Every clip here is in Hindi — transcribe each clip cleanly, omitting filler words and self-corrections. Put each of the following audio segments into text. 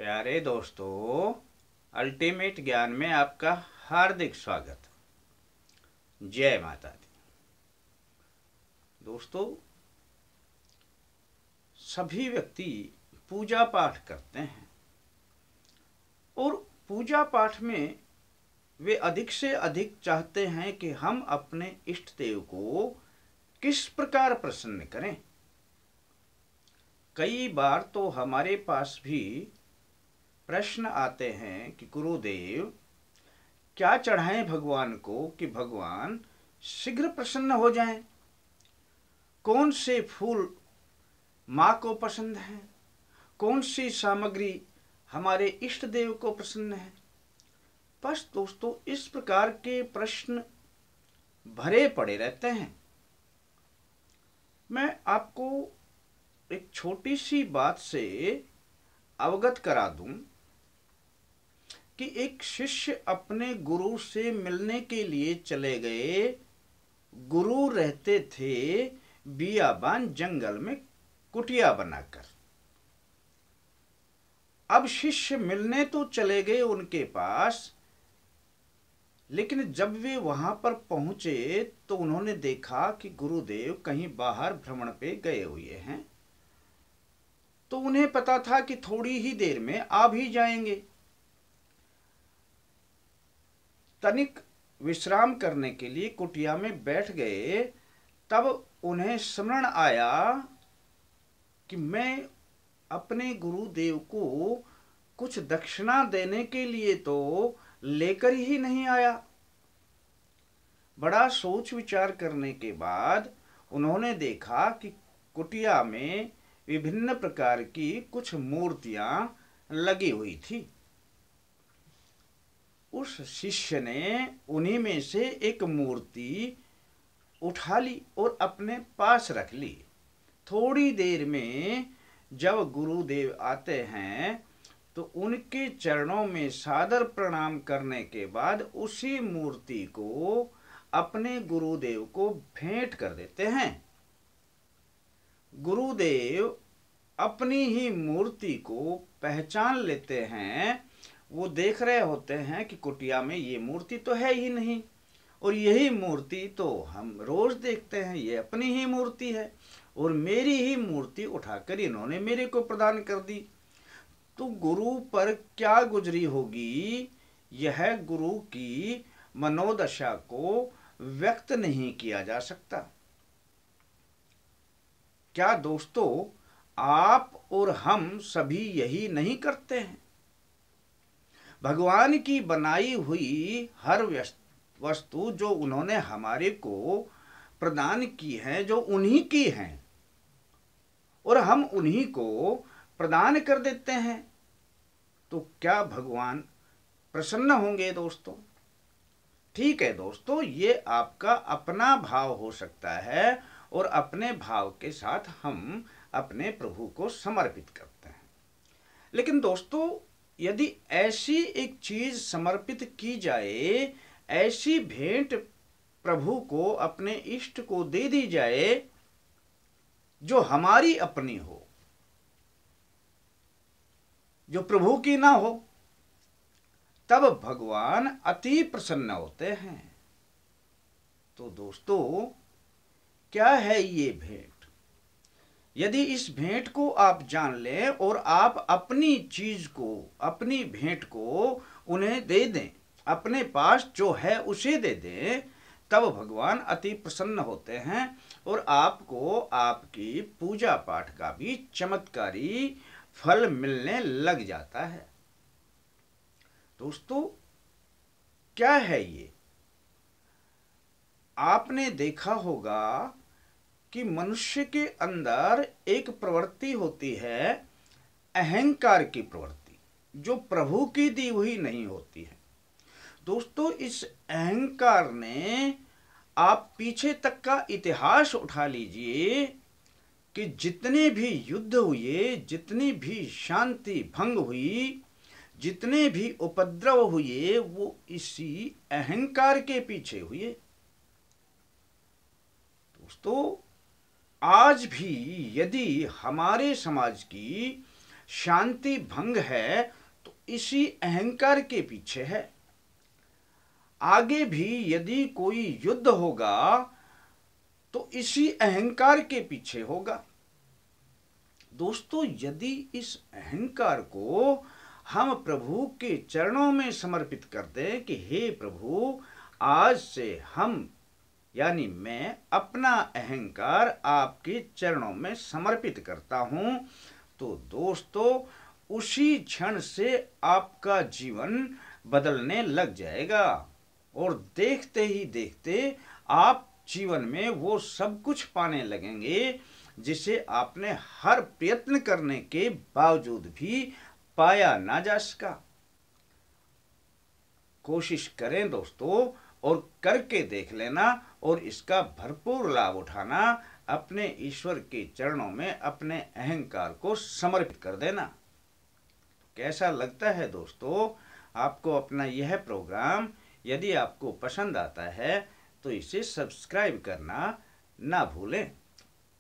प्यारे दोस्तों, अल्टीमेट ज्ञान में आपका हार्दिक स्वागत। जय माता दी। दोस्तों, सभी व्यक्ति पूजा पाठ करते हैं और पूजा पाठ में वे अधिक से अधिक चाहते हैं कि हम अपने इष्ट देव को किस प्रकार प्रसन्न करें। कई बार तो हमारे पास भी प्रश्न आते हैं कि गुरुदेव, क्या चढ़ाएं भगवान को कि भगवान शीघ्र प्रसन्न हो जाएं? कौन से फूल माँ को पसंद है? कौन सी सामग्री हमारे इष्ट देव को प्रसन्न है? बस दोस्तों, इस प्रकार के प्रश्न भरे पड़े रहते हैं। मैं आपको एक छोटी सी बात से अवगत करा दूं कि एक शिष्य अपने गुरु से मिलने के लिए चले गए। गुरु रहते थे बियाबान जंगल में कुटिया बनाकर। अब शिष्य मिलने तो चले गए उनके पास, लेकिन जब वे वहां पर पहुंचे तो उन्होंने देखा कि गुरुदेव कहीं बाहर भ्रमण पे गए हुए हैं। तो उन्हें पता था कि थोड़ी ही देर में आ भी जाएंगे। तनिक विश्राम करने के लिए कुटिया में बैठ गए। तब उन्हें स्मरण आया कि मैं अपने गुरुदेव को कुछ दक्षिणा देने के लिए तो लेकर ही नहीं आया। बड़ा सोच विचार करने के बाद उन्होंने देखा कि कुटिया में विभिन्न प्रकार की कुछ मूर्तियां लगी हुई थी। उस शिष्य ने उन्हीं में से एक मूर्ति उठा ली और अपने पास रख ली। थोड़ी देर में जब गुरुदेव आते हैं तो उनके चरणों में सादर प्रणाम करने के बाद उसी मूर्ति को अपने गुरुदेव को भेंट कर देते हैं। गुरुदेव अपनी ही मूर्ति को पहचान लेते हैं। वो देख रहे होते हैं कि कुटिया में ये मूर्ति तो है ही नहीं, और यही मूर्ति तो हम रोज देखते हैं, ये अपनी ही मूर्ति है और मेरी ही मूर्ति उठाकर इन्होंने मेरे को प्रदान कर दी। तो गुरु पर क्या गुजरी होगी, यह गुरु की मनोदशा को व्यक्त नहीं किया जा सकता। क्या दोस्तों, आप और हम सभी यही नहीं करते हैं? भगवान की बनाई हुई हर वस्तु जो उन्होंने हमारे को प्रदान की है, जो उन्हीं की हैं, और हम उन्हीं को प्रदान कर देते हैं, तो क्या भगवान प्रसन्न होंगे दोस्तों? ठीक है दोस्तों, ये आपका अपना भाव हो सकता है और अपने भाव के साथ हम अपने प्रभु को समर्पित करते हैं। लेकिन दोस्तों, यदि ऐसी एक चीज समर्पित की जाए, ऐसी भेंट प्रभु को, अपने इष्ट को दे दी जाए जो हमारी अपनी हो, जो प्रभु की ना हो, तब भगवान अति प्रसन्न होते हैं। तो दोस्तों, क्या है ये भेंट? यदि इस भेंट को आप जान लें और आप अपनी चीज को, अपनी भेंट को उन्हें दे दें, अपने पास जो है उसे दे दें, तब भगवान अति प्रसन्न होते हैं और आपको आपकी पूजा पाठ का भी चमत्कारी फल मिलने लग जाता है। दोस्तों, क्या है ये? आपने देखा होगा कि मनुष्य के अंदर एक प्रवृत्ति होती है, अहंकार की प्रवृत्ति, जो प्रभु की दी हुई नहीं होती है। दोस्तों, इस अहंकार ने, आप पीछे तक का इतिहास उठा लीजिए कि जितने भी युद्ध हुए, जितनी भी शांति भंग हुई, जितने भी उपद्रव हुए, वो इसी अहंकार के पीछे हुए। दोस्तों, आज भी यदि हमारे समाज की शांति भंग है तो इसी अहंकार के पीछे है। आगे भी यदि कोई युद्ध होगा तो इसी अहंकार के पीछे होगा। दोस्तों, यदि इस अहंकार को हम प्रभु के चरणों में समर्पित कर दें कि हे प्रभु, आज से हम यानी मैं अपना अहंकार आपके चरणों में समर्पित करता हूं, तो दोस्तों उसी क्षण से आपका जीवन बदलने लग जाएगा और देखते ही देखते आप जीवन में वो सब कुछ पाने लगेंगे जिसे आपने हर प्रयत्न करने के बावजूद भी पाया ना जा सका। कोशिश करें दोस्तों और करके देख लेना और इसका भरपूर लाभ उठाना। अपने ईश्वर के चरणों में अपने अहंकार को समर्पित कर देना। कैसा लगता है दोस्तों आपको अपना यह प्रोग्राम? यदि आपको पसंद आता है तो इसे सब्सक्राइब करना ना भूलें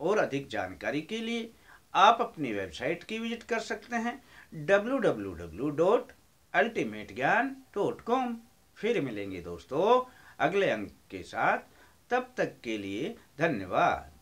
और अधिक जानकारी के लिए आप अपनी वेबसाइट की विजिट कर सकते हैं www.ultimategyan.com। फिर मिलेंगे दोस्तों अगले अंक के साथ। तब तक के लिए धन्यवाद।